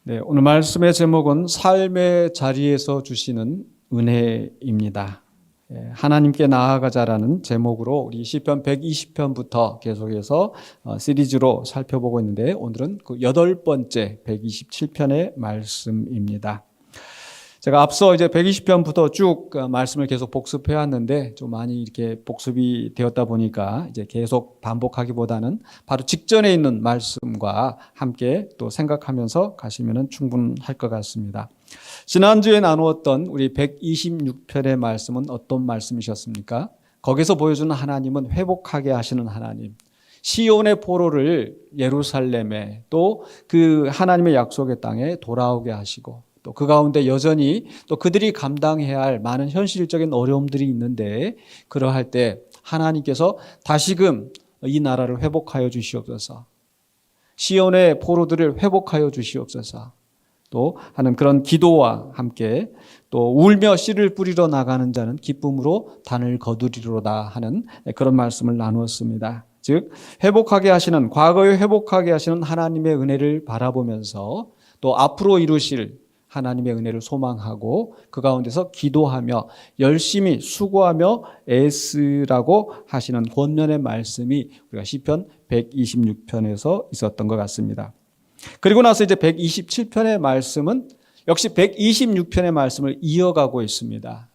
네, 오늘 말씀의 제목은 삶의 자리에서 주시는 은혜입니다. 하나님께 나아가자라는 제목으로 우리 시편 120편부터 계속해서 시리즈로 살펴보고 있는데 오늘은 그 8번째 127편의 말씀입니다. 제가 앞서 이제 120편부터 쭉 말씀을 계속 복습해 왔는데 좀 많이 이렇게 복습이 되었다 보니까 이제 계속 반복하기보다는 바로 직전에 있는 말씀과 함께 또 생각하면서 가시면은 충분할 것 같습니다. 지난주에 나누었던 우리 126편의 말씀은 어떤 말씀이셨습니까? 거기서 보여주는 하나님은 회복하게 하시는 하나님. 시온의 포로를 예루살렘에 또 그 하나님의 약속의 땅에 돌아오게 하시고 또 그 가운데 여전히 또 그들이 감당해야 할 많은 현실적인 어려움들이 있는데 그러할 때 하나님께서 다시금 이 나라를 회복하여 주시옵소서. 시온의 포로들을 회복하여 주시옵소서. 또 하는 그런 기도와 함께 또 울며 씨를 뿌리러 나가는 자는 기쁨으로 단을 거두리로다 하는 그런 말씀을 나누었습니다. 즉 회복하게 하시는 과거에 회복하게 하시는 하나님의 은혜를 바라보면서 또 앞으로 이루실 하나님의 은혜를 소망하고 그 가운데서 기도하며 열심히 수고하며 애쓰라고 하시는 권면의 말씀이 우리가 시편 126편에서 있었던 것 같습니다. 그리고 나서 이제 127편의 말씀은 역시 126편의 말씀을 이어가고 있습니다.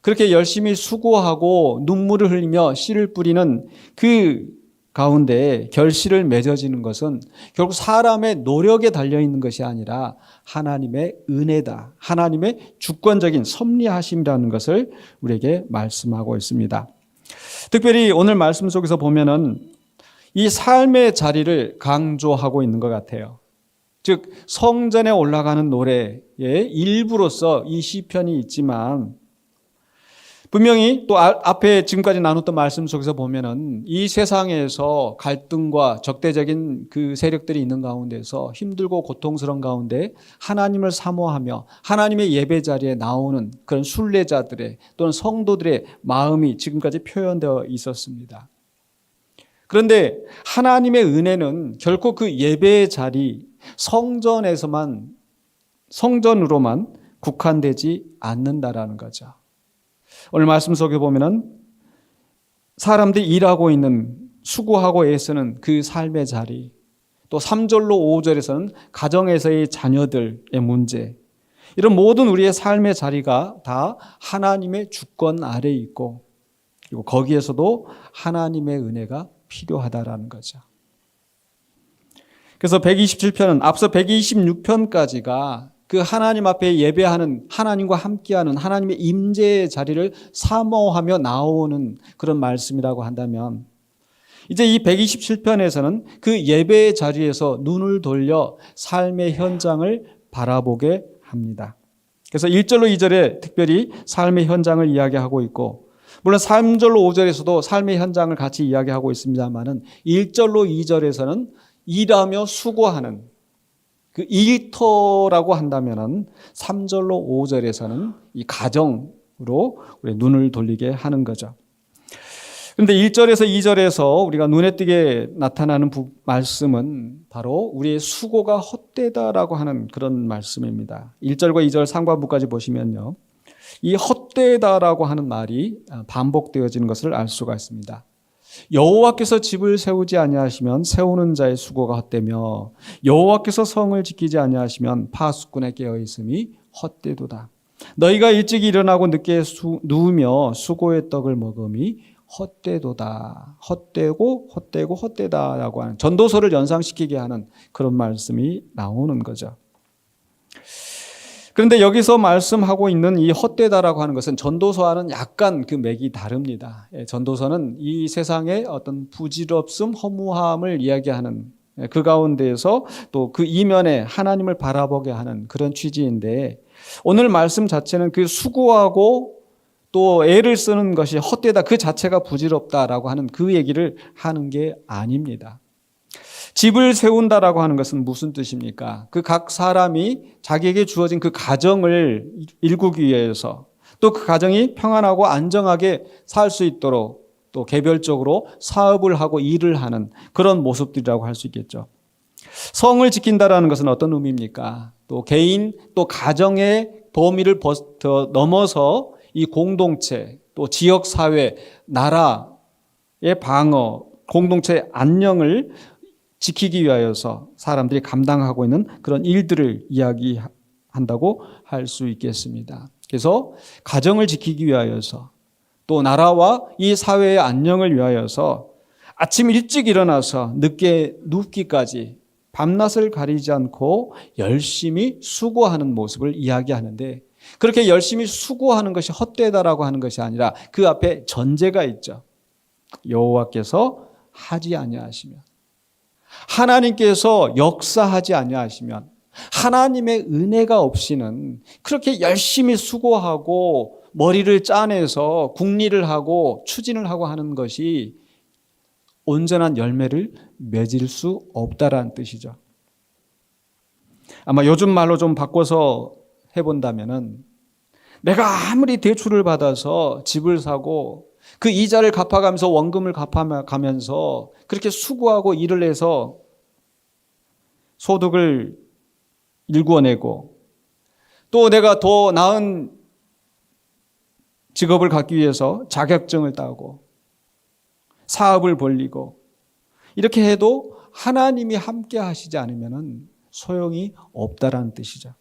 그렇게 열심히 수고하고 눈물을 흘리며 씨를 뿌리는 그 가운데 결실을 맺어지는 것은 결국 사람의 노력에 달려있는 것이 아니라 하나님의 은혜다. 하나님의 주권적인 섭리하심이라는 것을 우리에게 말씀하고 있습니다. 특별히 오늘 말씀 속에서 보면은 이 삶의 자리를 강조하고 있는 것 같아요. 즉 성전에 올라가는 노래의 일부로서 이 시편이 있지만 분명히 또 앞에 지금까지 나눴던 말씀 속에서 보면은 이 세상에서 갈등과 적대적인 그 세력들이 있는 가운데서 힘들고 고통스러운 가운데 하나님을 사모하며 하나님의 예배 자리에 나오는 그런 순례자들의 또는 성도들의 마음이 지금까지 표현되어 있었습니다. 그런데 하나님의 은혜는 결코 그 예배의 자리, 성전으로만 국한되지 않는다라는 거죠. 오늘 말씀 속에 보면은 사람들이 일하고 있는 수고하고 애쓰는 그 삶의 자리, 또 3절로 5절에서는 가정에서의 자녀들의 문제, 이런 모든 우리의 삶의 자리가 다 하나님의 주권 아래에 있고 그리고 거기에서도 하나님의 은혜가 필요하다라는 거죠. 그래서 127편은 앞서 126편까지가 그 하나님 앞에 예배하는 하나님과 함께하는 하나님의 임재의 자리를 사모하며 나오는 그런 말씀이라고 한다면 이제 이 127편에서는 그 예배의 자리에서 눈을 돌려 삶의 현장을 바라보게 합니다. 그래서 1절로 2절에 특별히 삶의 현장을 이야기하고 있고 물론 3절로 5절에서도 삶의 현장을 같이 이야기하고 있습니다만은 1절로 2절에서는 일하며 수고하는 그 일터라고 한다면은 3절로 5절에서는 이 가정으로 우리 눈을 돌리게 하는 거죠. 그런데 1절에서 2절에서 우리가 눈에 띄게 나타나는 말씀은 바로 우리의 수고가 헛되다라고 하는 그런 말씀입니다. 1절과 2절 상반부까지 보시면요. 이 헛되다라고 하는 말이 반복되어지는 것을 알 수가 있습니다. 여호와께서 집을 세우지 아니하시면 세우는 자의 수고가 헛되며 여호와께서 성을 지키지 아니하시면 파수꾼의 깨어있음이 헛되도다. 너희가 일찍 일어나고 늦게 누우며 수고의 떡을 먹음이 헛되도다. 헛되고 헛되다라고 하는 전도서를 연상시키게 하는 그런 말씀이 나오는 거죠. 그런데 여기서 말씀하고 있는 이 헛되다라고 하는 것은 전도서와는 약간 그 맥이 다릅니다. 전도서는 이 세상의 어떤 부질없음, 허무함을 이야기하는 그 가운데에서 또 그 이면에 하나님을 바라보게 하는 그런 취지인데 오늘 말씀 자체는 그 수고하고 또 애를 쓰는 것이 헛되다 그 자체가 부질없다라고 하는 그 얘기를 하는 게 아닙니다. 집을 세운다라고 하는 것은 무슨 뜻입니까? 그 각 사람이 자기에게 주어진 그 가정을 일구기 위해서 또 그 가정이 평안하고 안정하게 살 수 있도록 또 개별적으로 사업을 하고 일을 하는 그런 모습들이라고 할 수 있겠죠. 성을 지킨다라는 것은 어떤 의미입니까? 또 개인, 또 가정의 범위를 넘어서 이 공동체, 또 지역 사회, 나라의 방어, 공동체의 안녕을 지키기 위하여서 사람들이 감당하고 있는 그런 일들을 이야기한다고 할 수 있겠습니다. 그래서 가정을 지키기 위하여서, 또 나라와 이 사회의 안녕을 위하여서 아침 일찍 일어나서 늦게 눕기까지 밤낮을 가리지 않고 열심히 수고하는 모습을 이야기하는데, 그렇게 열심히 수고하는 것이 헛되다라고 하는 것이 아니라 그 앞에 전제가 있죠. 여호와께서 하지 아니하시면, 하나님께서 역사하지 아니하시면, 하나님의 은혜가 없이는 그렇게 열심히 수고하고 머리를 짜내서 궁리를 하고 추진을 하고 하는 것이 온전한 열매를 맺을 수 없다라는 뜻이죠. 아마 요즘 말로 좀 바꿔서 해본다면은, 내가 아무리 대출을 받아서 집을 사고 그 이자를 갚아가면서 원금을 갚아가면서 그렇게 수고하고 일을 해서 소득을 일구어내고, 또 내가 더 나은 직업을 갖기 위해서 자격증을 따고 사업을 벌리고 이렇게 해도 하나님이 함께 하시지 않으면 소용이 없다라는 뜻이죠.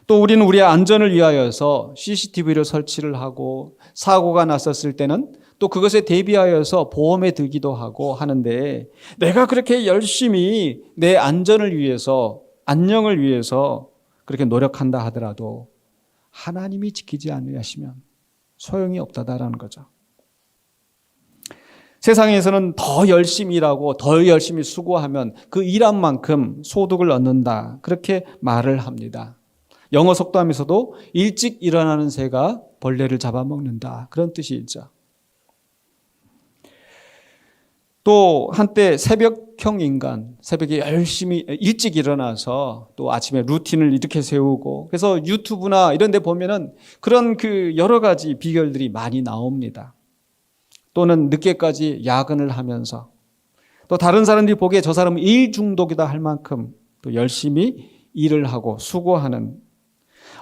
또 우리는 우리의 안전을 위하여서 CCTV를 설치를 하고, 사고가 났었을 때는 또 그것에 대비하여서 보험에 들기도 하고 하는데, 내가 그렇게 열심히 내 안전을 위해서, 안녕을 위해서 그렇게 노력한다 하더라도 하나님이 지키지 않으시면 소용이 없다라는 거죠. 세상에서는 더 열심히 일하고 더 열심히 수고하면 그 일한 만큼 소득을 얻는다, 그렇게 말을 합니다. 영어 속담에서도 일찍 일어나는 새가 벌레를 잡아먹는다, 그런 뜻이 있죠. 또 한때 새벽형 인간, 새벽에 열심히 일찍 일어나서 또 아침에 루틴을 이렇게 세우고, 그래서 유튜브나 이런 데 보면은 그런 그 여러 가지 비결들이 많이 나옵니다. 또는 늦게까지 야근을 하면서, 또 다른 사람들이 보기에 저 사람은 일 중독이다 할 만큼 또 열심히 일을 하고 수고하는,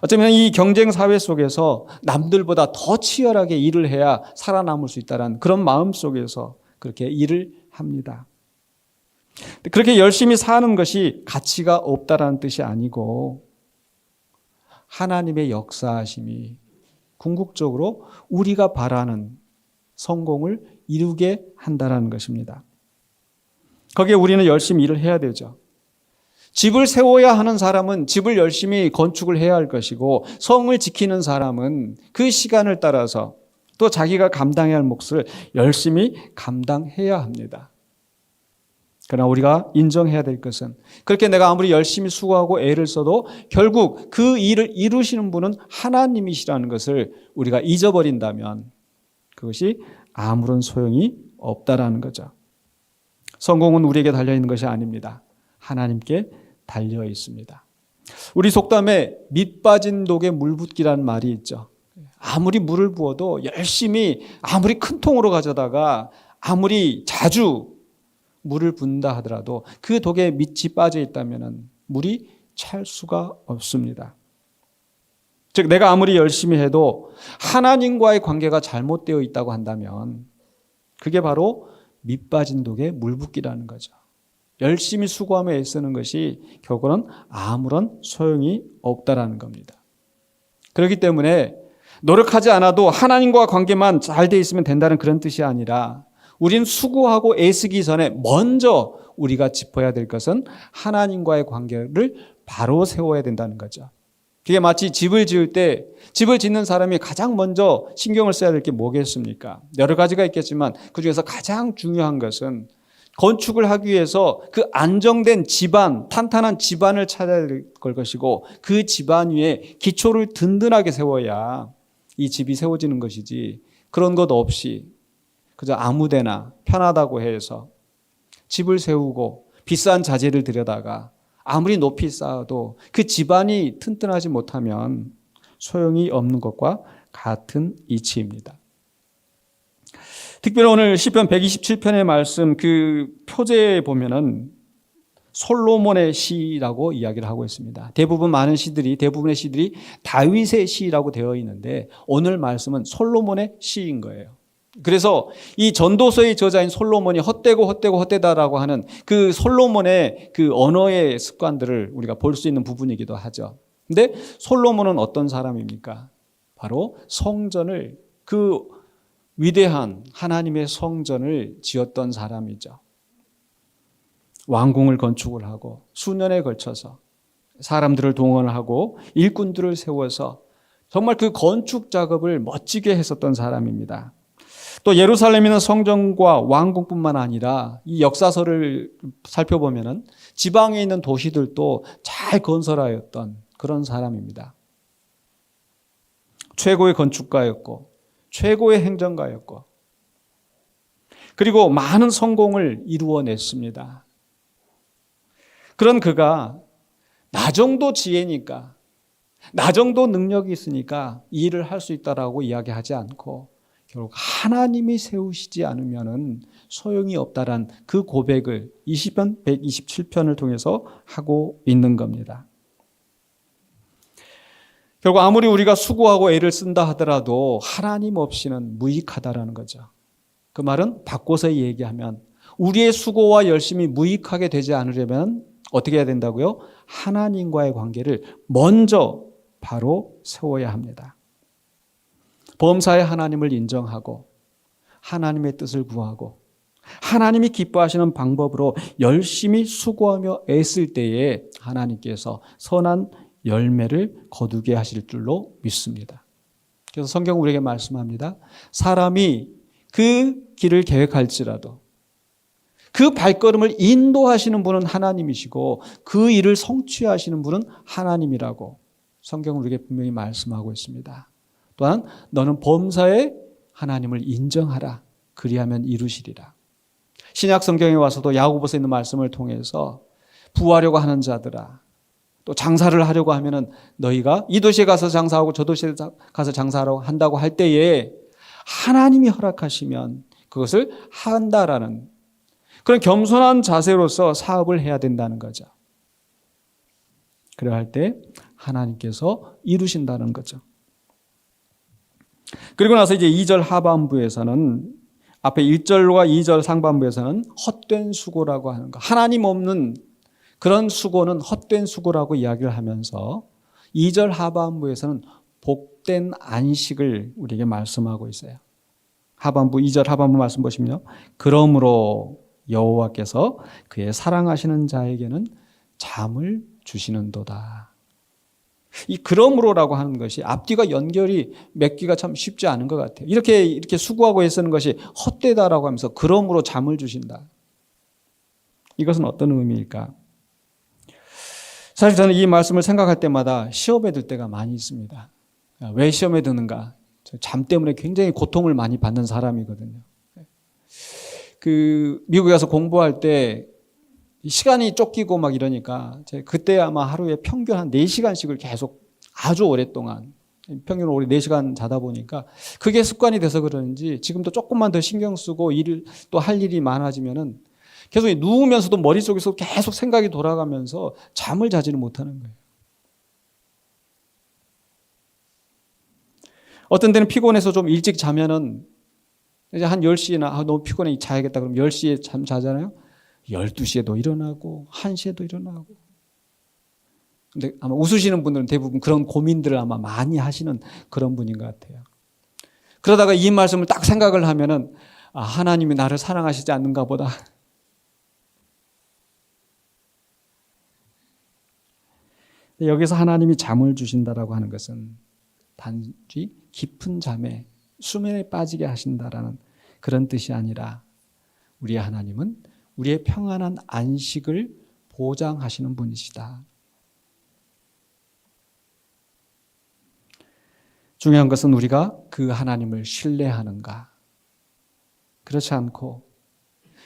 어쩌면 이 경쟁 사회 속에서 남들보다 더 치열하게 일을 해야 살아남을 수 있다는 그런 마음 속에서 그렇게 일을 합니다. 그렇게 열심히 사는 것이 가치가 없다라는 뜻이 아니고, 하나님의 역사하심이 궁극적으로 우리가 바라는 성공을 이루게 한다는 것입니다. 거기에 우리는 열심히 일을 해야 되죠. 집을 세워야 하는 사람은 집을 열심히 건축을 해야 할 것이고, 성을 지키는 사람은 그 시간을 따라서 또 자기가 감당해야 할 몫을 열심히 감당해야 합니다. 그러나 우리가 인정해야 될 것은, 그렇게 내가 아무리 열심히 수고하고 애를 써도 결국 그 일을 이루시는 분은 하나님이시라는 것을 우리가 잊어버린다면 그것이 아무런 소용이 없다라는 거죠. 성공은 우리에게 달려있는 것이 아닙니다. 하나님께 달려 있습니다. 우리 속담에 밑 빠진 독에 물 붓기라는 말이 있죠. 아무리 물을 부어도 열심히 아무리 큰 통으로 가져다가 아무리 자주 물을 붓는다 하더라도 그 독에 밑이 빠져 있다면 물이 찰 수가 없습니다. 즉 내가 아무리 열심히 해도 하나님과의 관계가 잘못되어 있다고 한다면 그게 바로 밑 빠진 독에 물 붓기라는 거죠. 열심히 수고하며 애쓰는 것이 결국은 아무런 소용이 없다라는 겁니다. 그렇기 때문에 노력하지 않아도 하나님과 관계만 잘 돼 있으면 된다는 그런 뜻이 아니라, 우린 수고하고 애쓰기 전에 먼저 우리가 짚어야 될 것은 하나님과의 관계를 바로 세워야 된다는 거죠. 그게 마치 집을 지을 때, 집을 짓는 사람이 가장 먼저 신경을 써야 될 게 뭐겠습니까? 여러 가지가 있겠지만 그중에서 가장 중요한 것은 건축을 하기 위해서 그 안정된 집안, 탄탄한 집안을 찾아야 될 것이고, 그 집안 위에 기초를 든든하게 세워야 이 집이 세워지는 것이지, 그런 것 없이 그저 아무데나 편하다고 해서 집을 세우고 비싼 자재를 들여다가 아무리 높이 쌓아도 그 집안이 튼튼하지 못하면 소용이 없는 것과 같은 이치입니다. 특별히 오늘 시편 127편의 말씀 그 표제에 보면은 솔로몬의 시라고 이야기를 하고 있습니다. 대부분의 시들이 다윗의 시라고 되어 있는데 오늘 말씀은 솔로몬의 시인 거예요. 그래서 이 전도서의 저자인 솔로몬이 헛되다라고 하는 그 솔로몬의 그 언어의 습관들을 우리가 볼 수 있는 부분이기도 하죠. 근데 솔로몬은 어떤 사람입니까? 바로 성전을, 그 위대한 하나님의 성전을 지었던 사람이죠. 왕궁을 건축을 하고 수년에 걸쳐서 사람들을 동원하고 일꾼들을 세워서 정말 그 건축 작업을 멋지게 했었던 사람입니다. 또 예루살렘에 있는 성전과 왕궁뿐만 아니라 이 역사서를 살펴보면은 지방에 있는 도시들도 잘 건설하였던 그런 사람입니다. 최고의 건축가였고 최고의 행정가였고 그리고 많은 성공을 이루어냈습니다. 그런 그가 나 정도 지혜니까, 나 정도 능력이 있으니까 이 일을 할 수 있다라고 이야기하지 않고 결국 하나님이 세우시지 않으면 소용이 없다란 그 고백을 20편 127편을 통해서 하고 있는 겁니다. 결국 아무리 우리가 수고하고 애를 쓴다 하더라도 하나님 없이는 무익하다라는 거죠. 그 말은 바꿔서 얘기하면 우리의 수고와 열심이 무익하게 되지 않으려면 어떻게 해야 된다고요? 하나님과의 관계를 먼저 바로 세워야 합니다. 범사의 하나님을 인정하고 하나님의 뜻을 구하고 하나님이 기뻐하시는 방법으로 열심히 수고하며 애쓸 때에 하나님께서 선한 열매를 거두게 하실 줄로 믿습니다. 그래서 성경은 우리에게 말씀합니다. 사람이 그 길을 계획할지라도 그 발걸음을 인도하시는 분은 하나님이시고 그 일을 성취하시는 분은 하나님이라고 성경은 우리에게 분명히 말씀하고 있습니다. 또한 너는 범사에 하나님을 인정하라. 그리하면 이루시리라. 신약 성경에 와서도 야고보서에 있는 말씀을 통해서 부하려고 하는 자들아, 또 장사를 하려고 하면은 너희가 이 도시에 가서 장사하고 저 도시에 가서 장사하라고 한다고 할 때에 하나님이 허락하시면 그것을 한다라는 그런 겸손한 자세로서 사업을 해야 된다는 거죠. 그래야 할 때 하나님께서 이루신다는 거죠. 그리고 나서 이제 2절 하반부에서는 앞에 1절과 2절 상반부에서는 헛된 수고라고 하는 거. 하나님 없는 그런 수고는 헛된 수고라고 이야기를 하면서 2절 하반부에서는 복된 안식을 우리에게 말씀하고 있어요. 하반부 2절 하반부 말씀 보시면요. 그러므로 여호와께서 그의 사랑하시는 자에게는 잠을 주시는도다. 이 그러므로라고 하는 것이 앞뒤가 연결이 맺기가 참 쉽지 않은 것 같아요. 이렇게 수고하고 애쓰는 것이 헛되다라고 하면서 그러므로 잠을 주신다. 이것은 어떤 의미일까? 사실 저는 이 말씀을 생각할 때마다 시험에 들 때가 많이 있습니다. 왜 시험에 드는가? 잠 때문에 굉장히 고통을 많이 받는 사람이거든요. 미국에 가서 공부할 때 시간이 쫓기고 막 이러니까 그때 아마 하루에 평균 한 4시간씩을 계속 아주 오랫동안 평균 우리 4시간 자다 보니까 그게 습관이 돼서 그런지 지금도 조금만 더 신경 쓰고 일을 또 할 일이 많아지면은 계속 누우면서도 머릿속에서 계속 생각이 돌아가면서 잠을 자지는 못하는 거예요. 어떤 때는 피곤해서 좀 일찍 자면은 이제 한 10시나 너무 피곤해 자야겠다 그럼 10시에 잠 자잖아요. 12시에도 일어나고 1시에도 일어나고. 근데 아마 웃으시는 분들은 대부분 그런 고민들을 아마 많이 하시는 그런 분인 것 같아요. 그러다가 이 말씀을 딱 생각을 하면은 하나님이 나를 사랑하시지 않는가 보다. 여기서 하나님이 잠을 주신다라고 하는 것은 단지 깊은 잠에 수면에 빠지게 하신다라는 그런 뜻이 아니라 우리 하나님은 우리의 평안한 안식을 보장하시는 분이시다. 중요한 것은 우리가 그 하나님을 신뢰하는가? 그렇지 않고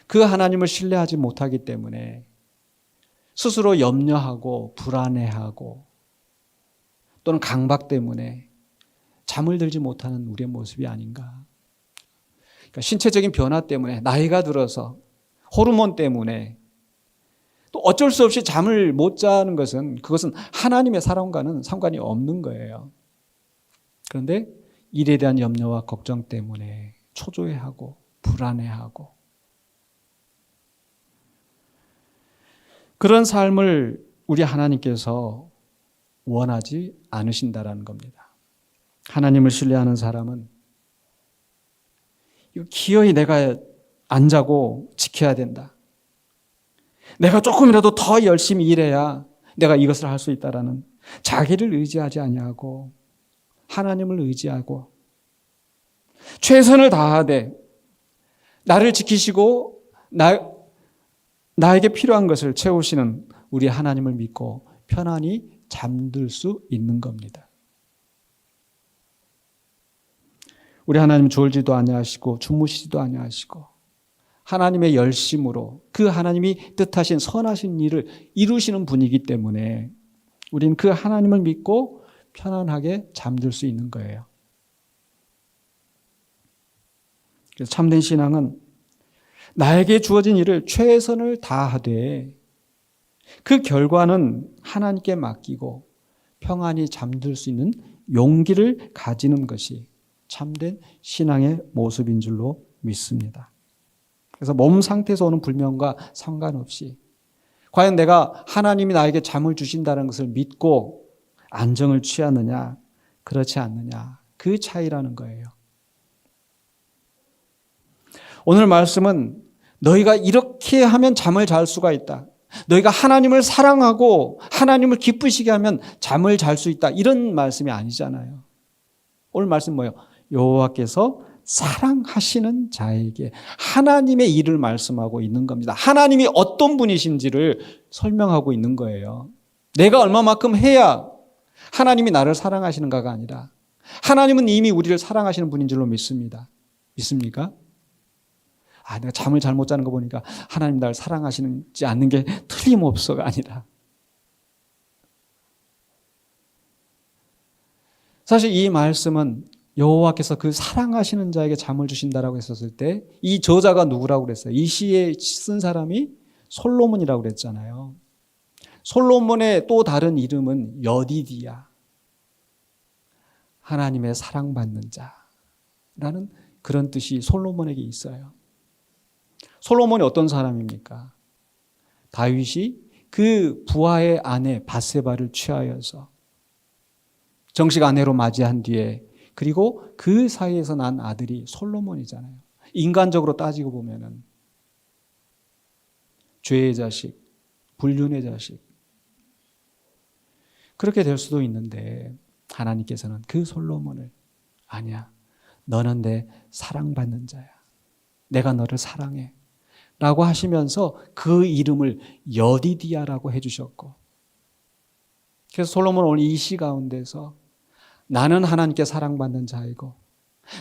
그 하나님을 신뢰하지 못하기 때문에 스스로 염려하고 불안해하고 또는 강박 때문에 잠을 들지 못하는 우리의 모습이 아닌가. 그러니까 신체적인 변화 때문에 나이가 들어서 호르몬 때문에 또 어쩔 수 없이 잠을 못 자는 것은 그것은 하나님의 사랑과는 상관이 없는 거예요. 그런데 일에 대한 염려와 걱정 때문에 초조해하고 불안해하고 그런 삶을 우리 하나님께서 원하지 않으신다라는 겁니다. 하나님을 신뢰하는 사람은 기어이 내가 안 자고 지켜야 된다. 내가 조금이라도 더 열심히 일해야 내가 이것을 할 수 있다라는 자기를 의지하지 아니하고 하나님을 의지하고 최선을 다하되 나를 지키시고 나에게 필요한 것을 채우시는 우리 하나님을 믿고 편안히 잠들 수 있는 겁니다. 우리 하나님 졸지도 아니하시고 주무시지도 아니하시고 하나님의 열심으로 그 하나님이 뜻하신 선하신 일을 이루시는 분이기 때문에 우리는 그 하나님을 믿고 편안하게 잠들 수 있는 거예요. 그래서 참된 신앙은 나에게 주어진 일을 최선을 다하되 그 결과는 하나님께 맡기고 평안히 잠들 수 있는 용기를 가지는 것이 참된 신앙의 모습인 줄로 믿습니다. 그래서 몸 상태에서 오는 불면과 상관없이 과연 내가 하나님이 나에게 잠을 주신다는 것을 믿고 안정을 취하느냐 그렇지 않느냐 그 차이라는 거예요. 오늘 말씀은 너희가 이렇게 하면 잠을 잘 수가 있다. 너희가 하나님을 사랑하고 하나님을 기쁘시게 하면 잠을 잘 수 있다. 이런 말씀이 아니잖아요. 오늘 말씀 뭐예요? 여호와께서 사랑하시는 자에게 하나님의 일을 말씀하고 있는 겁니다. 하나님이 어떤 분이신지를 설명하고 있는 거예요. 내가 얼마만큼 해야 하나님이 나를 사랑하시는가가 아니라 하나님은 이미 우리를 사랑하시는 분인 줄로 믿습니다. 믿습니까? 내가 잠을 잘못 자는 거 보니까 하나님 나를 사랑하시지 않는 게 틀림없어가 아니라 사실 이 말씀은 여호와께서 그 사랑하시는 자에게 잠을 주신다라고 했었을 때 이 저자가 누구라고 그랬어요? 이 시에 쓴 사람이 솔로몬이라고 그랬잖아요. 솔로몬의 또 다른 이름은 여디디야. 하나님의 사랑받는 자라는 그런 뜻이 솔로몬에게 있어요. 솔로몬이 어떤 사람입니까? 다윗이 그 부하의 아내 밧세바를 취하여서 정식 아내로 맞이한 뒤에 그리고 그 사이에서 난 아들이 솔로몬이잖아요. 인간적으로 따지고 보면은 죄의 자식, 불륜의 자식 그렇게 될 수도 있는데 하나님께서는 그 솔로몬을 아니야. 너는 내 사랑받는 자야. 내가 너를 사랑해. 라고 하시면서 그 이름을 여디디야라고 해주셨고 그래서 솔로몬은 오늘 이 시 가운데서 나는 하나님께 사랑받는 자이고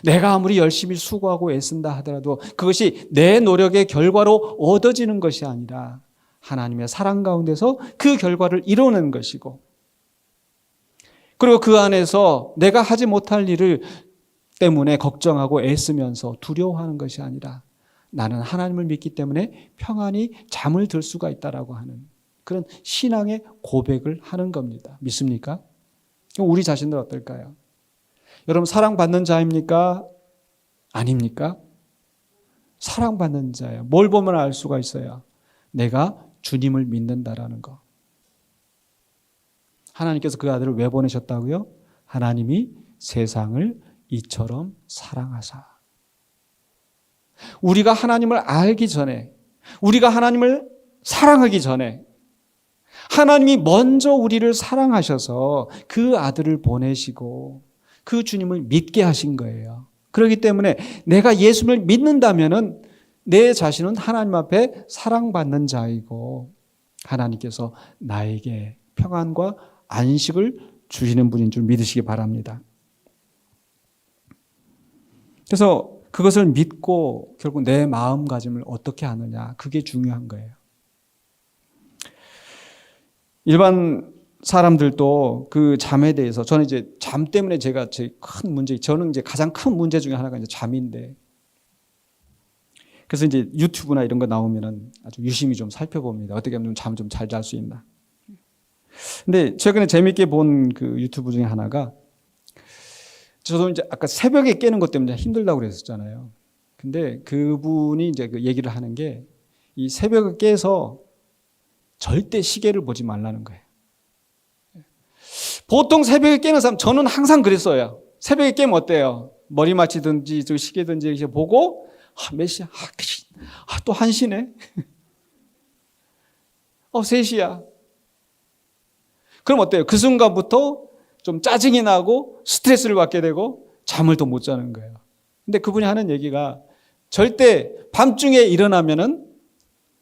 내가 아무리 열심히 수고하고 애쓴다 하더라도 그것이 내 노력의 결과로 얻어지는 것이 아니라 하나님의 사랑 가운데서 그 결과를 이루는 것이고 그리고 그 안에서 내가 하지 못할 일을 때문에 걱정하고 애쓰면서 두려워하는 것이 아니라 나는 하나님을 믿기 때문에 평안히 잠을 들 수가 있다라고 하는 그런 신앙의 고백을 하는 겁니다. 믿습니까? 우리 자신들 어떨까요? 여러분 사랑받는 자입니까? 아닙니까? 사랑받는 자예요. 뭘 보면 알 수가 있어요? 내가 주님을 믿는다라는 거. 하나님께서 그 아들을 왜 보내셨다고요? 하나님이 세상을 이처럼 사랑하사. 우리가 하나님을 알기 전에, 우리가 하나님을 사랑하기 전에 하나님이 먼저 우리를 사랑하셔서 그 아들을 보내시고 그 주님을 믿게 하신 거예요. 그렇기 때문에 내가 예수를 믿는다면은 내 자신은 하나님 앞에 사랑받는 자이고 하나님께서 나에게 평안과 안식을 주시는 분인 줄 믿으시기 바랍니다. 그래서 그것을 믿고 결국 내 마음가짐을 어떻게 하느냐, 그게 중요한 거예요. 일반 사람들도 그 잠에 대해서 저는 이제 잠 때문에 저는 이제 가장 큰 문제 중에 하나가 이제 잠인데 그래서 이제 유튜브나 이런 거 나오면은 아주 유심히 좀 살펴봅니다. 어떻게 하면 잠 좀 잘 잘 수 있나. 근데 최근에 재밌게 본 그 유튜브 중에 하나가, 저도 이제 아까 새벽에 깨는 것 때문에 힘들다고 그랬었잖아요. 근데 그분이 이제 그 얘기를 하는 게, 이 새벽에 깨서 절대 시계를 보지 말라는 거예요. 보통 새벽에 깨는 사람, 저는 항상 그랬어요. 새벽에 깨면 어때요? 머리 맞추든지 시계든지 이렇게 보고, 몇 시야? 또 1시네? 3시야. 그럼 어때요? 그 순간부터 좀 짜증이 나고 스트레스를 받게 되고 잠을 또 못 자는 거예요. 근데 그분이 하는 얘기가, 절대 밤중에 일어나면은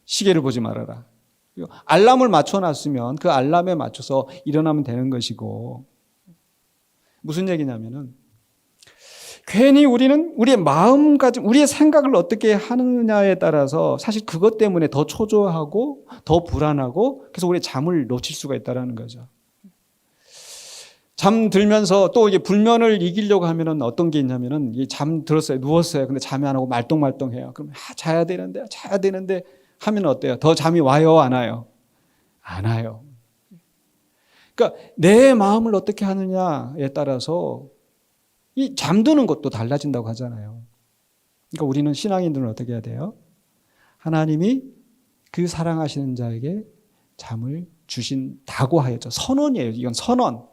시계를 보지 말아라. 알람을 맞춰놨으면 그 알람에 맞춰서 일어나면 되는 것이고, 무슨 얘기냐면은, 괜히 우리는 우리의 마음가짐, 우리의 생각을 어떻게 하느냐에 따라서 사실 그것 때문에 더 초조하고 더 불안하고, 그래서 우리 잠을 놓칠 수가 있다는 거죠. 잠 들면서 또 이게 불면을 이기려고 하면은 어떤 게 있냐면은, 잠 들었어요, 누웠어요. 근데 잠이 안 오고 말똥말똥해요. 그럼 자야 되는데 하면 어때요? 더 잠이 와요, 안 와요? 안 와요. 그러니까 내 마음을 어떻게 하느냐에 따라서 이 잠드는 것도 달라진다고 하잖아요. 그러니까 우리는 신앙인들은 어떻게 해야 돼요? 하나님이 그 사랑하시는 자에게 잠을 주신다고 하였죠. 선언이에요. 이건 선언.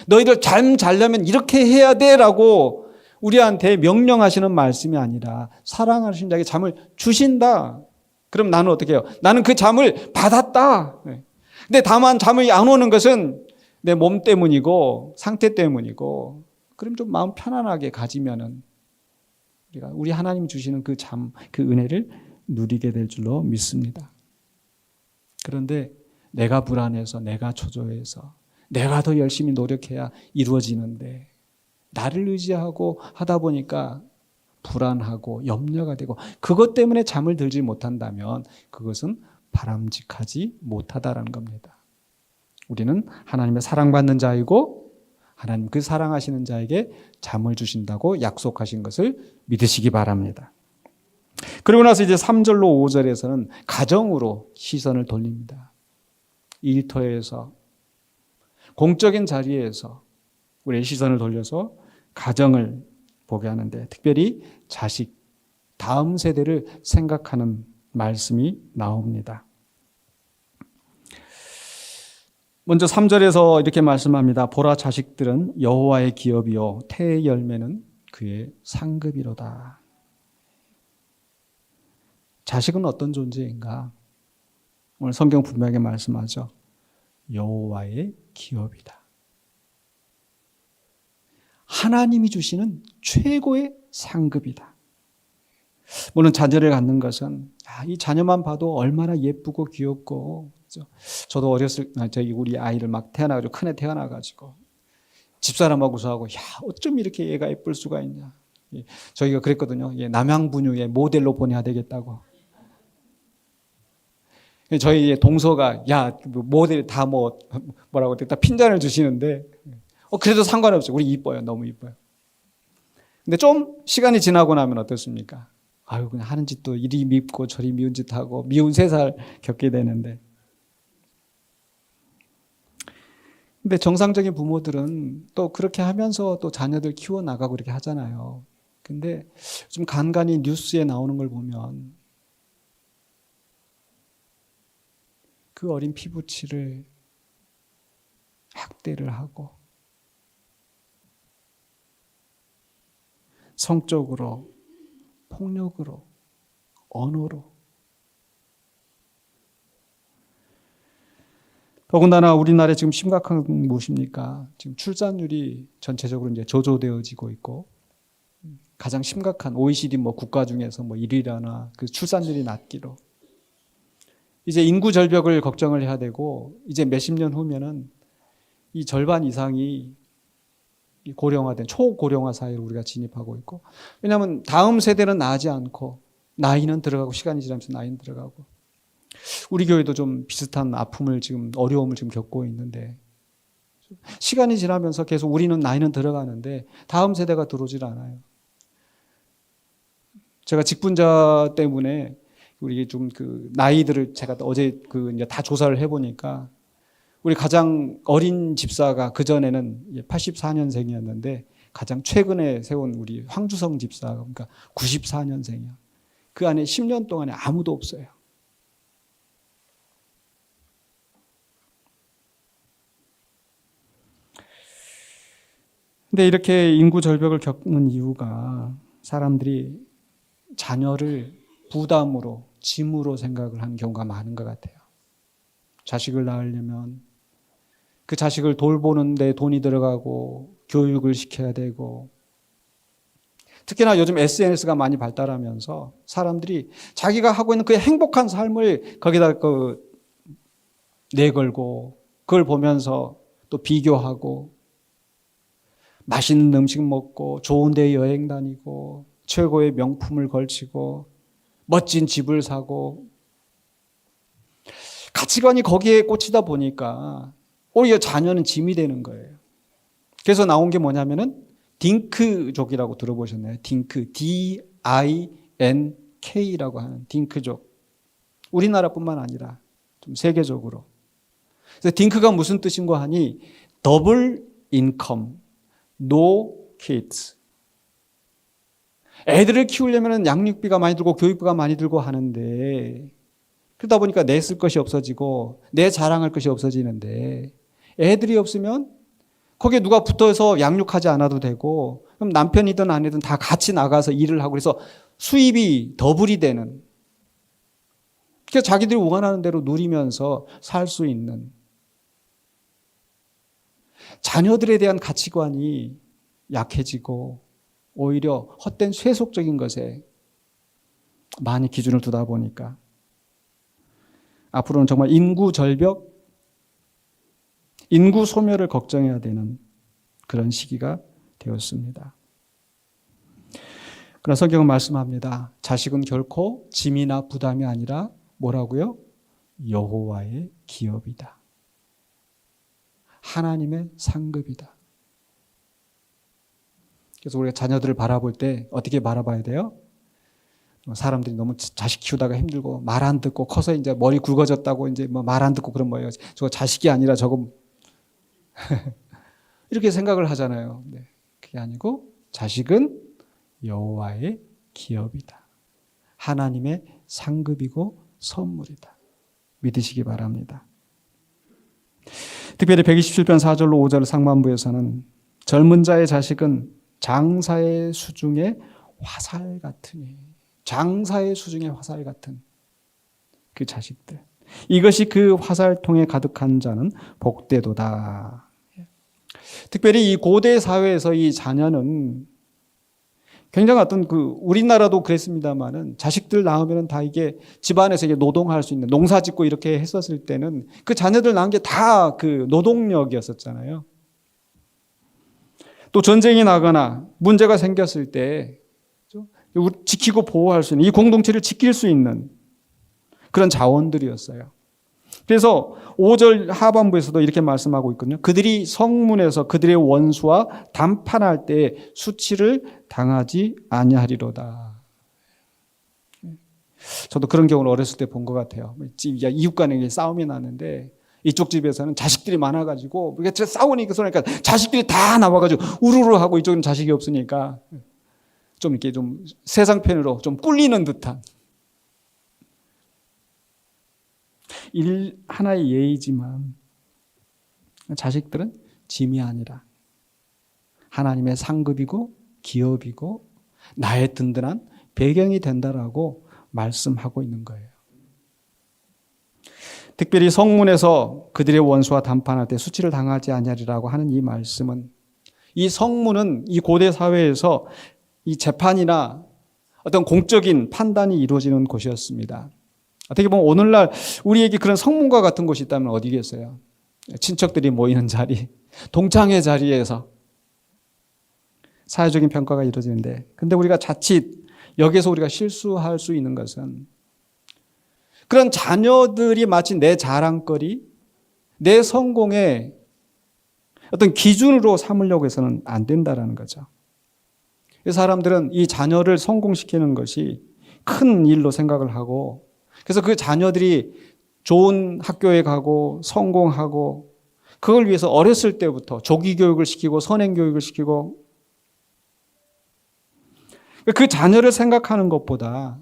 너희들 잠 자려면 이렇게 해야 돼라고 우리한테 명령하시는 말씀이 아니라, 사랑하시는 자에게 잠을 주신다. 그럼 나는 어떻게 해요? 나는 그 잠을 받았다. 근데 다만 잠이 안 오는 것은 내 몸 때문이고 상태 때문이고, 그럼 좀 마음 편안하게 가지면은 우리 하나님 주시는 그 잠, 그 은혜를 누리게 될 줄로 믿습니다. 그런데 내가 불안해서, 내가 초조해서, 내가 더 열심히 노력해야 이루어지는데, 나를 의지하고 하다 보니까 불안하고 염려가 되고, 그것 때문에 잠을 들지 못한다면 그것은 바람직하지 못하다라는 겁니다. 우리는 하나님의 사랑받는 자이고, 하나님 그 사랑하시는 자에게 잠을 주신다고 약속하신 것을 믿으시기 바랍니다. 그리고 나서 이제 3절로 5절에서는 가정으로 시선을 돌립니다. 일터에서, 공적인 자리에서 우리의 시선을 돌려서 가정을 보게 하는데, 특별히 자식, 다음 세대를 생각하는 말씀이 나옵니다. 먼저 3절에서 이렇게 말씀합니다. 보라, 자식들은 여호와의 기업이요 태의 열매는 그의 상급이로다. 자식은 어떤 존재인가? 오늘 성경 분명하게 말씀하죠. 여호와의 기업이다. 하나님이 주시는 최고의 상급이다. 물론 자녀를 갖는 것은 이 자녀만 봐도 얼마나 예쁘고 귀엽고, 저도 우리 아이를 막 태어나가지고, 큰애 태어나가지고 집사람하고 저하고, 어쩜 이렇게 얘가 예쁠 수가 있냐. 저희가 그랬거든요. 남양분유의 모델로 보내야 되겠다고. 저희 동서가 모델 다 뭐라고 다 핀잔을 주시는데, 그래도 상관없어요. 우리 이뻐요. 너무 이뻐요. 근데 좀 시간이 지나고 나면 어떻습니까? 그냥 하는 짓도 이리 밉고 저리 미운 짓 하고, 미운 세살 겪게 되는데. 근데 정상적인 부모들은 또 그렇게 하면서 또 자녀들 키워나가고 이렇게 하잖아요. 근데 좀 간간히 뉴스에 나오는 걸 보면 그 어린 피부치를 학대를 하고, 성적으로, 폭력으로, 언어로. 더군다나 우리나라에 지금 심각한 건 무엇입니까? 지금 출산율이 전체적으로 이제 저조되어지고 있고, 가장 심각한 OECD 국가 중에서 1위라나 그 출산율이 낮기로. 이제 인구 절벽을 걱정을 해야 되고, 이제 몇십 년 후면은 이 절반 이상이 고령화된 초고령화 사회로 우리가 진입하고 있고, 왜냐하면 다음 세대는 나지 않고 나이는 들어가고, 시간이 지나면서 나이는 들어가고, 우리 교회도 좀 비슷한 아픔을 지금, 어려움을 지금 겪고 있는데, 시간이 지나면서 계속 우리는 나이는 들어가는데 다음 세대가 들어오질 않아요. 제가 직분자 때문에 우리 좀 그 나이들을 제가 어제 그 이제 다 조사를 해보니까 우리 가장 어린 집사가 그전에는 84년생이었는데 가장 최근에 세운 우리 황주성 집사가 그러니까 94년생이야. 그 안에 10년 동안에 아무도 없어요. 근데 이렇게 인구 절벽을 겪는 이유가 사람들이 자녀를 부담으로, 짐으로 생각을 하는 경우가 많은 것 같아요. 자식을 낳으려면 그 자식을 돌보는 데 돈이 들어가고 교육을 시켜야 되고, 특히나 요즘 SNS가 많이 발달하면서 사람들이 자기가 하고 있는 그 행복한 삶을 거기다 내걸고 그걸 보면서 또 비교하고 맛있는 음식 먹고 좋은 데 여행 다니고 최고의 명품을 걸치고 멋진 집을 사고 가치관이 거기에 꽂히다 보니까 오히려 자녀는 짐이 되는 거예요. 그래서 나온 게 뭐냐면은 딩크족이라고 들어보셨나요? 딩크, D-I-N-K라고 하는 딩크족. 우리나라뿐만 아니라 좀 세계적으로. 그래서 딩크가 무슨 뜻인고 하니 더블 인컴, no kids. 애들을 키우려면 양육비가 많이 들고 교육비가 많이 들고 하는데 그러다 보니까 내 쓸 것이 없어지고 내 자랑할 것이 없어지는데 애들이 없으면 거기에 누가 붙어서 양육하지 않아도 되고 그럼 남편이든 아내든 다 같이 나가서 일을 하고 그래서 수입이 더블이 되는 그래서 자기들이 원하는 대로 누리면서 살 수 있는 자녀들에 대한 가치관이 약해지고 오히려 헛된 세속적인 것에 많이 기준을 두다 보니까 앞으로는 정말 인구 절벽, 인구 소멸을 걱정해야 되는 그런 시기가 되었습니다. 그러나 성경은 말씀합니다. 자식은 결코 짐이나 부담이 아니라 뭐라고요? 여호와의 기업이다. 하나님의 상급이다. 그래서 우리가 자녀들을 바라볼 때 어떻게 바라봐야 돼요? 사람들이 너무 자식 키우다가 힘들고 말 안 듣고 커서 이제 머리 굵어졌다고 이제 뭐 말 안 듣고 그런 거예요. 저거 자식이 아니라 저거 이렇게 생각을 하잖아요. 네. 그게 아니고 자식은 여호와의 기업이다. 하나님의 상급이고 선물이다. 믿으시기 바랍니다. 특별히 127편 4절로 5절 상반부에서는 젊은 자의 자식은 장사의 수중에 화살 같으니 장사의 수중에 화살 같은 그 자식들 이것이 그 화살통에 가득한 자는 복되도다. 특별히 이 고대 사회에서 이 자녀는 굉장히 어떤 우리나라도 그랬습니다만은 자식들 낳으면 다 이게 집안에서 이게 노동할 수 있는 농사 짓고 이렇게 했었을 때는 그 자녀들 낳은 게 다 노동력이었었잖아요. 또 전쟁이 나거나 문제가 생겼을 때 지키고 보호할 수 있는 이 공동체를 지킬 수 있는 그런 자원들이었어요. 그래서 5절 하반부에서도 이렇게 말씀하고 있거든요. 그들이 성문에서 그들의 원수와 담판할 때 수치를 당하지 아니하리로다. 저도 그런 경우를 어렸을 때 본 것 같아요. 이웃 간에 싸움이 나는데 이쪽 집에서는 자식들이 많아가지고 싸우니까 자식들이 다 나와가지고 우르르 하고 이쪽은 자식이 없으니까 좀 이렇게 좀 세상편으로 좀 꿀리는 듯한 하나의 예의지만 자식들은 짐이 아니라 하나님의 상급이고 기업이고 나의 든든한 배경이 된다라고 말씀하고 있는 거예요. 특별히 성문에서 그들의 원수와 담판할 때 수치를 당하지 아니하리라고 하는 이 말씀은 이 성문은 이 고대 사회에서 이 재판이나 어떤 공적인 판단이 이루어지는 곳이었습니다. 어떻게 보면 오늘날 우리에게 그런 성문과 같은 곳이 있다면 어디겠어요? 친척들이 모이는 자리, 동창회 자리에서 사회적인 평가가 이루어지는데 근데 우리가 자칫 여기서 우리가 실수할 수 있는 것은 그런 자녀들이 마치 내 자랑거리, 내 성공의 어떤 기준으로 삼으려고 해서는 안 된다라는 거죠. 사람들은 이 자녀를 성공시키는 것이 큰 일로 생각을 하고, 그래서 그 자녀들이 좋은 학교에 가고 성공하고, 그걸 위해서 어렸을 때부터 조기 교육을 시키고 선행 교육을 시키고, 그 자녀를 생각하는 것보다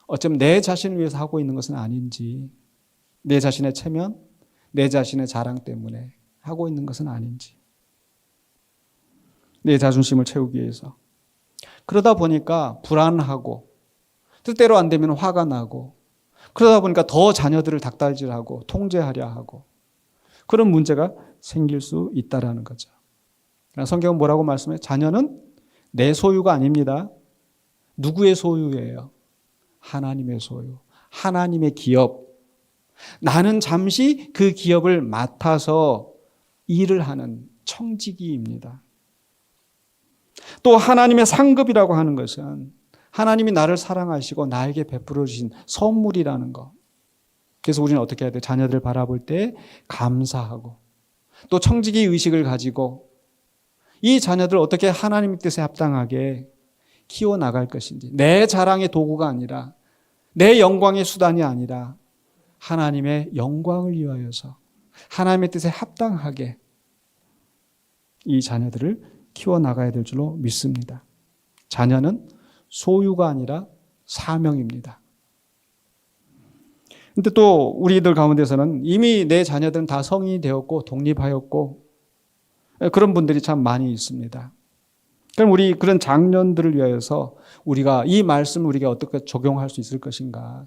어쩌면 내 자신을 위해서 하고 있는 것은 아닌지, 내 자신의 체면, 내 자신의 자랑 때문에 하고 있는 것은 아닌지, 내 자존심을 채우기 위해서. 그러다 보니까 불안하고, 뜻대로 안 되면 화가 나고, 그러다 보니까 더 자녀들을 닥달질하고 통제하려 하고, 그런 문제가 생길 수 있다라는 거죠. 성경은 뭐라고 말씀해요? 자녀는 내 소유가 아닙니다. 누구의 소유예요? 하나님의 소유, 하나님의 기업. 나는 잠시 그 기업을 맡아서 일을 하는 청지기입니다. 또 하나님의 상급이라고 하는 것은 하나님이 나를 사랑하시고 나에게 베풀어 주신 선물이라는 것. 그래서 우리는 어떻게 해야 돼요? 자녀들을 바라볼 때 감사하고, 또 청지기 의식을 가지고 이 자녀들을 어떻게 하나님의 뜻에 합당하게 키워나갈 것인지, 내 자랑의 도구가 아니라, 내 영광의 수단이 아니라 하나님의 영광을 위하여서 하나님의 뜻에 합당하게 이 자녀들을 키워나가야 될 줄로 믿습니다. 자녀는 소유가 아니라 사명입니다. 근데 또 우리들 가운데서는 이미 내 자녀들은 다 성인이 되었고 독립하였고 그런 분들이 참 많이 있습니다. 그럼 우리 그런 장년들을 위하여서 우리가 이 말씀을 우리가 어떻게 적용할 수 있을 것인가?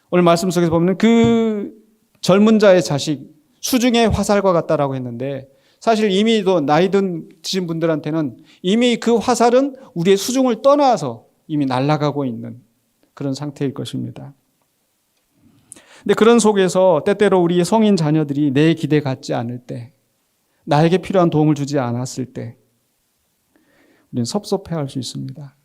오늘 말씀 속에서 보면 그 젊은 자의 자식 수중의 화살과 같다라고 했는데, 사실 이미 또 나이 드신 분들한테는 이미 그 화살은 우리의 수중을 떠나서 이미 날아가고 있는 그런 상태일 것입니다. 근데 그런 속에서 때때로 우리 성인 자녀들이 내 기대 갖지 않을 때, 나에게 필요한 도움을 주지 않았을 때 우리는 섭섭해할 수 있습니다.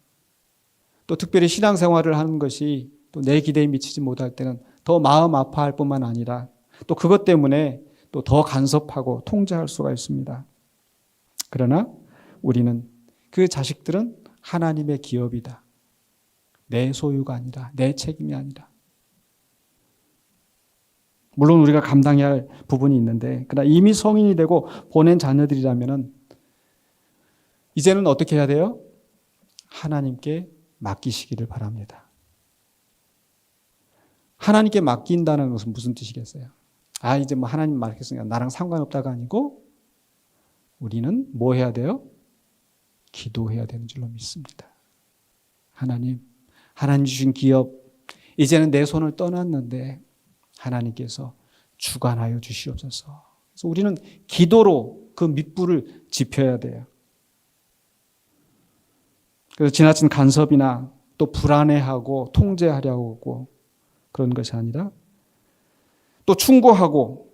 또 특별히 신앙생활을 하는 것이 또 내 기대에 미치지 못할 때는 더 마음 아파할 뿐만 아니라 또 그것 때문에 또 더 간섭하고 통제할 수가 있습니다. 그러나 우리는 그 자식들은 하나님의 기업이다. 내 소유가 아니라, 내 책임이 아니라. 물론 우리가 감당해야 할 부분이 있는데, 그러나 이미 성인이 되고 보낸 자녀들이라면 이제는 어떻게 해야 돼요? 하나님께 맡기시기를 바랍니다. 하나님께 맡긴다는 것은 무슨 뜻이겠어요? 이제 뭐 하나님 맡겼으니까 나랑 상관없다가 아니고 우리는 뭐 해야 돼요? 기도해야 되는 줄로 믿습니다. 하나님 주신 기업, 이제는 내 손을 떠났는데 하나님께서 주관하여 주시옵소서. 그래서 우리는 기도로 그 밑불을 지펴야 돼요. 그래서 지나친 간섭이나 또 불안해하고 통제하려고 하고 그런 것이 아니라, 또 충고하고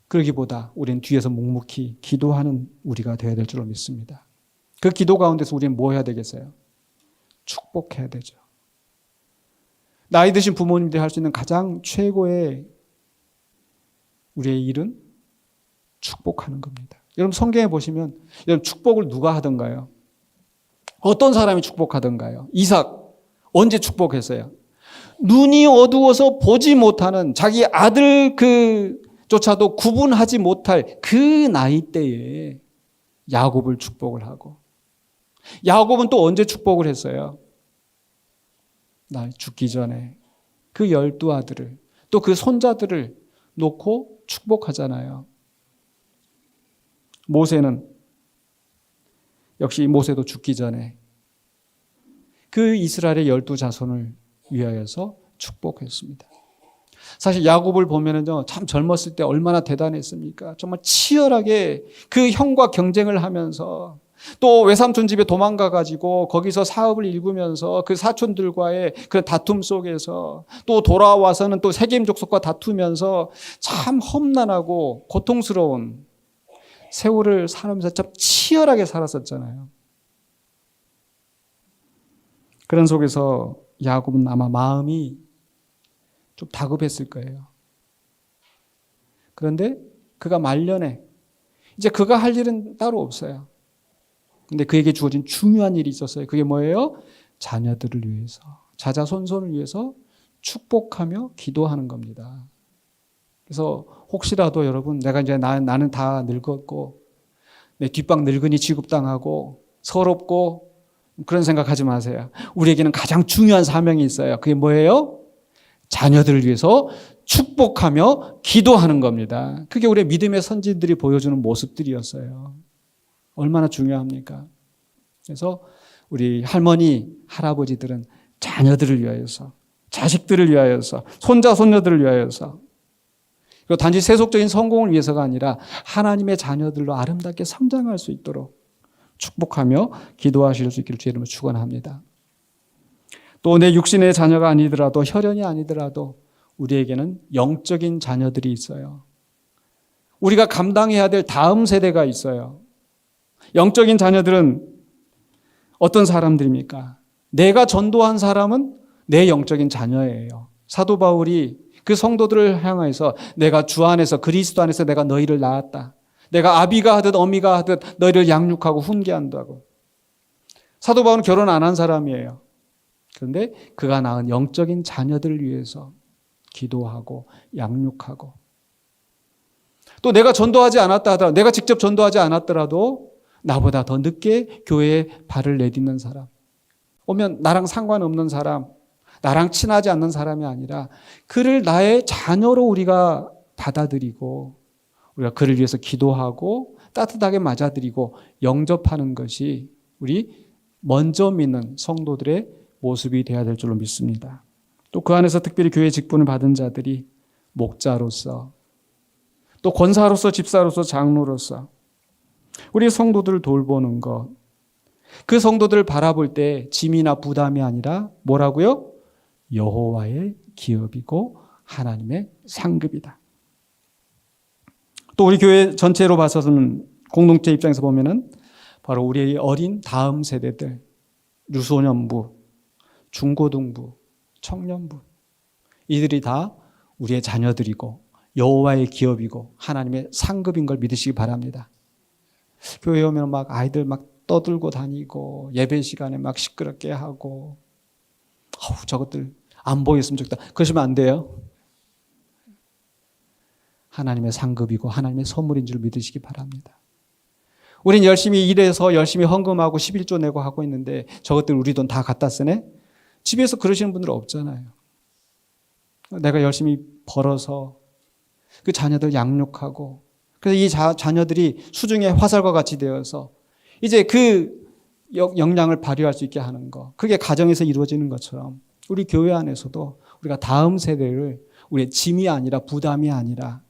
그러기보다 우리는 뒤에서 묵묵히 기도하는 우리가 되어야 될 줄로 믿습니다. 그 기도 가운데서 우리는 뭐 해야 되겠어요? 축복해야 되죠. 나이 드신 부모님들이 할 수 있는 가장 최고의 우리의 일은 축복하는 겁니다. 여러분 성경에 보시면 여러분 축복을 누가 하던가요? 어떤 사람이 축복하던가요? 이삭 언제 축복했어요? 눈이 어두워서 보지 못하는 자기 아들 조차도 구분하지 못할 그 나이 때에 야곱을 축복을 하고, 야곱은 또 언제 축복을 했어요? 나 죽기 전에 그 12아들을 또 그 손자들을 놓고 축복하잖아요. 모세는 역시 모세도 죽기 전에 그 이스라엘의 12자손을 위하여서 축복했습니다. 사실 야곱을 보면은요, 참 젊었을 때 얼마나 대단했습니까? 정말 치열하게 그 형과 경쟁을 하면서 또 외삼촌 집에 도망가가지고 거기서 사업을 일구면서 그 사촌들과의 그 다툼 속에서 또 돌아와서는 또 세겜 족속과 다투면서 참 험난하고 고통스러운 세월을 살면서 참 치열하게 살았었잖아요. 그런 속에서 야곱은 아마 마음이 좀 다급했을 거예요. 그런데 그가 말년에 이제 그가 할 일은 따로 없어요. 근데 그에게 주어진 중요한 일이 있었어요. 그게 뭐예요? 자녀들을 위해서, 자자손손을 위해서 축복하며 기도하는 겁니다. 그래서 혹시라도 여러분, 내가 이제 나는 다 늙었고 내 뒷방 늙은이 취급당하고 서럽고 그런 생각하지 마세요. 우리에게는 가장 중요한 사명이 있어요. 그게 뭐예요? 자녀들을 위해서 축복하며 기도하는 겁니다. 그게 우리 믿음의 선진들이 보여주는 모습들이었어요. 얼마나 중요합니까? 그래서 우리 할머니, 할아버지들은 자녀들을 위하여서, 자식들을 위하여서, 손자, 손녀들을 위하여서, 그리고 단지 세속적인 성공을 위해서가 아니라 하나님의 자녀들로 아름답게 성장할 수 있도록 축복하며 기도하실 수 있기를 주의 이름으로 축원합니다. 또 내 육신의 자녀가 아니더라도, 혈연이 아니더라도 우리에게는 영적인 자녀들이 있어요. 우리가 감당해야 될 다음 세대가 있어요. 영적인 자녀들은 어떤 사람들입니까? 내가 전도한 사람은 내 영적인 자녀예요. 사도 바울이 그 성도들을 향해서 내가 주 안에서, 그리스도 안에서 내가 너희를 낳았다. 내가 아비가 하듯 어미가 하듯 너희를 양육하고 훈계한다고. 사도 바울은 결혼 안 한 사람이에요. 그런데 그가 낳은 영적인 자녀들을 위해서 기도하고 양육하고, 또 내가 전도하지 않았다 하더라도, 내가 직접 전도하지 않았더라도 나보다 더 늦게 교회에 발을 내딛는 사람, 오면 나랑 상관없는 사람, 나랑 친하지 않는 사람이 아니라 그를 나의 자녀로 우리가 받아들이고 우리가 그를 위해서 기도하고 따뜻하게 맞아들이고 영접하는 것이 우리 먼저 믿는 성도들의 모습이 되어야 될 줄로 믿습니다. 또 그 안에서 특별히 교회 직분을 받은 자들이 목자로서, 또 권사로서, 집사로서, 장로로서 우리 성도들을 돌보는 것, 그 성도들을 바라볼 때 짐이나 부담이 아니라 뭐라고요? 여호와의 기업이고 하나님의 상급이다. 또 우리 교회 전체로 봐서는 공동체 입장에서 보면은 바로 우리의 어린 다음 세대들, 유소년부, 중고등부, 청년부, 이들이 다 우리의 자녀들이고 여호와의 기업이고 하나님의 상급인 걸 믿으시기 바랍니다. 교회에 오면 막 아이들 막 떠들고 다니고 예배 시간에 막 시끄럽게 하고, 저것들 안 보였으면 좋겠다, 그러시면 안 돼요. 하나님의 상급이고 하나님의 선물인 줄 믿으시기 바랍니다. 우린 열심히 일해서 열심히 헌금하고 11조 내고 하고 있는데 저것들 우리 돈 다 갖다 쓰네? 집에서 그러시는 분들 없잖아요. 내가 열심히 벌어서 그 자녀들 양육하고, 그래서 이 자녀들이 수중의 화살과 같이 되어서 이제 그 역량을 발휘할 수 있게 하는 것, 그게 가정에서 이루어지는 것처럼 우리 교회 안에서도 우리가 다음 세대를 우리의 짐이 아니라 부담이 아니라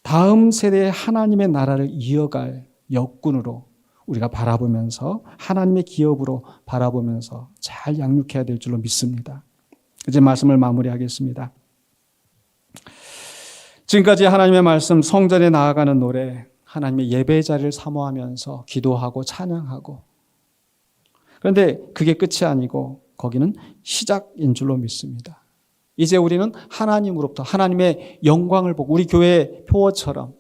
다음 세대의 하나님의 나라를 이어갈 역군으로 우리가 바라보면서, 하나님의 기업으로 바라보면서 잘 양육해야 될 줄로 믿습니다. 이제 말씀을 마무리하겠습니다. 지금까지 하나님의 말씀, 성전에 나아가는 노래, 하나님의 예배 자리를 사모하면서 기도하고 찬양하고, 그런데 그게 끝이 아니고 거기는 시작인 줄로 믿습니다. 이제 우리는 하나님으로부터 하나님의 영광을 보고, 우리 교회 표어처럼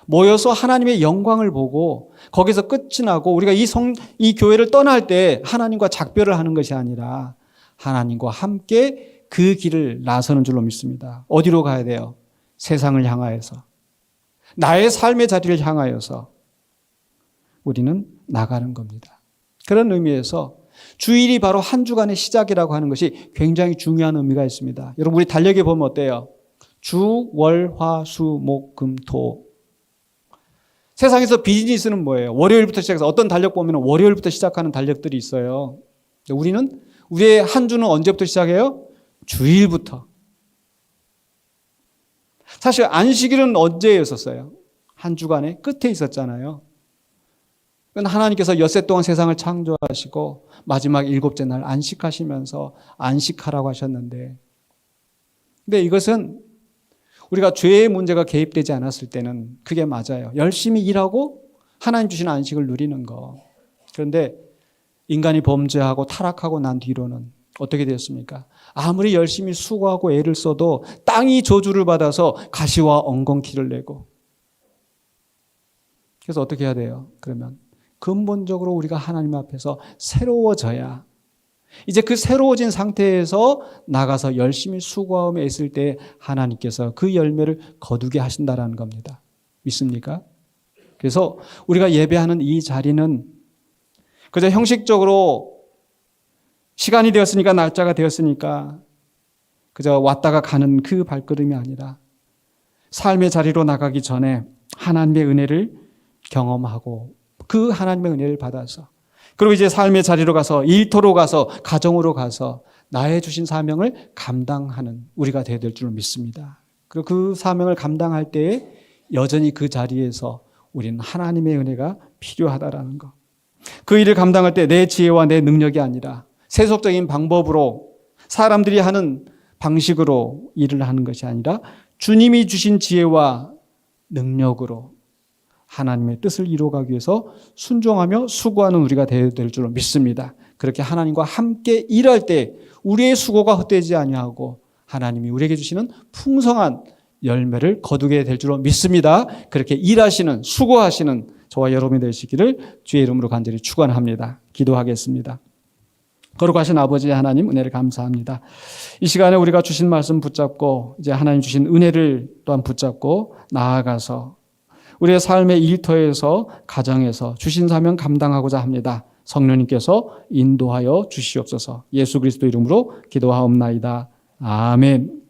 모여서 하나님의 영광을 보고 거기서 끝이 나고 우리가 이 교회를 떠날 때 하나님과 작별을 하는 것이 아니라 하나님과 함께 그 길을 나서는 줄로 믿습니다. 어디로 가야 돼요? 세상을 향하여서, 나의 삶의 자리를 향하여서 우리는 나가는 겁니다. 그런 의미에서 주일이 바로 한 주간의 시작이라고 하는 것이 굉장히 중요한 의미가 있습니다. 여러분, 우리 달력에 보면 어때요? 주, 월, 화, 수, 목, 금, 토. 세상에서 비즈니스는 뭐예요? 월요일부터 시작해서, 어떤 달력 보면 월요일부터 시작하는 달력들이 있어요. 우리는, 우리의 한 주는 언제부터 시작해요? 주일부터. 사실 안식일은 언제였었어요? 한 주간의 끝에 있었잖아요. 하나님께서 엿새 동안 세상을 창조하시고 마지막 일곱째 날 안식하시면서 안식하라고 하셨는데, 근데 이것은 우리가 죄의 문제가 개입되지 않았을 때는 그게 맞아요. 열심히 일하고 하나님 주신 안식을 누리는 거. 그런데 인간이 범죄하고 타락하고 난 뒤로는 어떻게 되었습니까? 아무리 열심히 수고하고 애를 써도 땅이 저주를 받아서 가시와 엉겅퀴를 내고, 그래서 어떻게 해야 돼요? 그러면 근본적으로 우리가 하나님 앞에서 새로워져야 이제 그 새로워진 상태에서 나가서 열심히 수고하며 애쓸 때 하나님께서 그 열매를 거두게 하신다라는 겁니다. 믿습니까? 그래서 우리가 예배하는 이 자리는 그저 형식적으로 시간이 되었으니까 날짜가 되었으니까 그저 왔다가 가는 그 발걸음이 아니라 삶의 자리로 나가기 전에 하나님의 은혜를 경험하고 그 하나님의 은혜를 받아서 그리고 이제 삶의 자리로 가서 일터로 가서 가정으로 가서 나의 주신 사명을 감당하는 우리가 되어야 될 줄 믿습니다. 그리고 그 사명을 감당할 때에 여전히 그 자리에서 우리는 하나님의 은혜가 필요하다라는 것. 그 일을 감당할 때 내 지혜와 내 능력이 아니라 세속적인 방법으로 사람들이 하는 방식으로 일을 하는 것이 아니라 주님이 주신 지혜와 능력으로 하나님의 뜻을 이루어가기 위해서 순종하며 수고하는 우리가 되어야 될 줄 믿습니다. 그렇게 하나님과 함께 일할 때 우리의 수고가 헛되지 아니하고 하나님이 우리에게 주시는 풍성한 열매를 거두게 될 줄 믿습니다. 그렇게 일하시는 수고하시는 저와 여러분이 되시기를 주의 이름으로 간절히 축원합니다. 기도하겠습니다. 거룩하신 아버지 하나님 은혜를 감사합니다. 이 시간에 우리가 주신 말씀 붙잡고 이제 하나님 주신 은혜를 또한 붙잡고 나아가서 우리의 삶의 일터에서 가정에서 주신 사명 감당하고자 합니다. 성령님께서 인도하여 주시옵소서. 예수 그리스도 이름으로 기도하옵나이다. 아멘.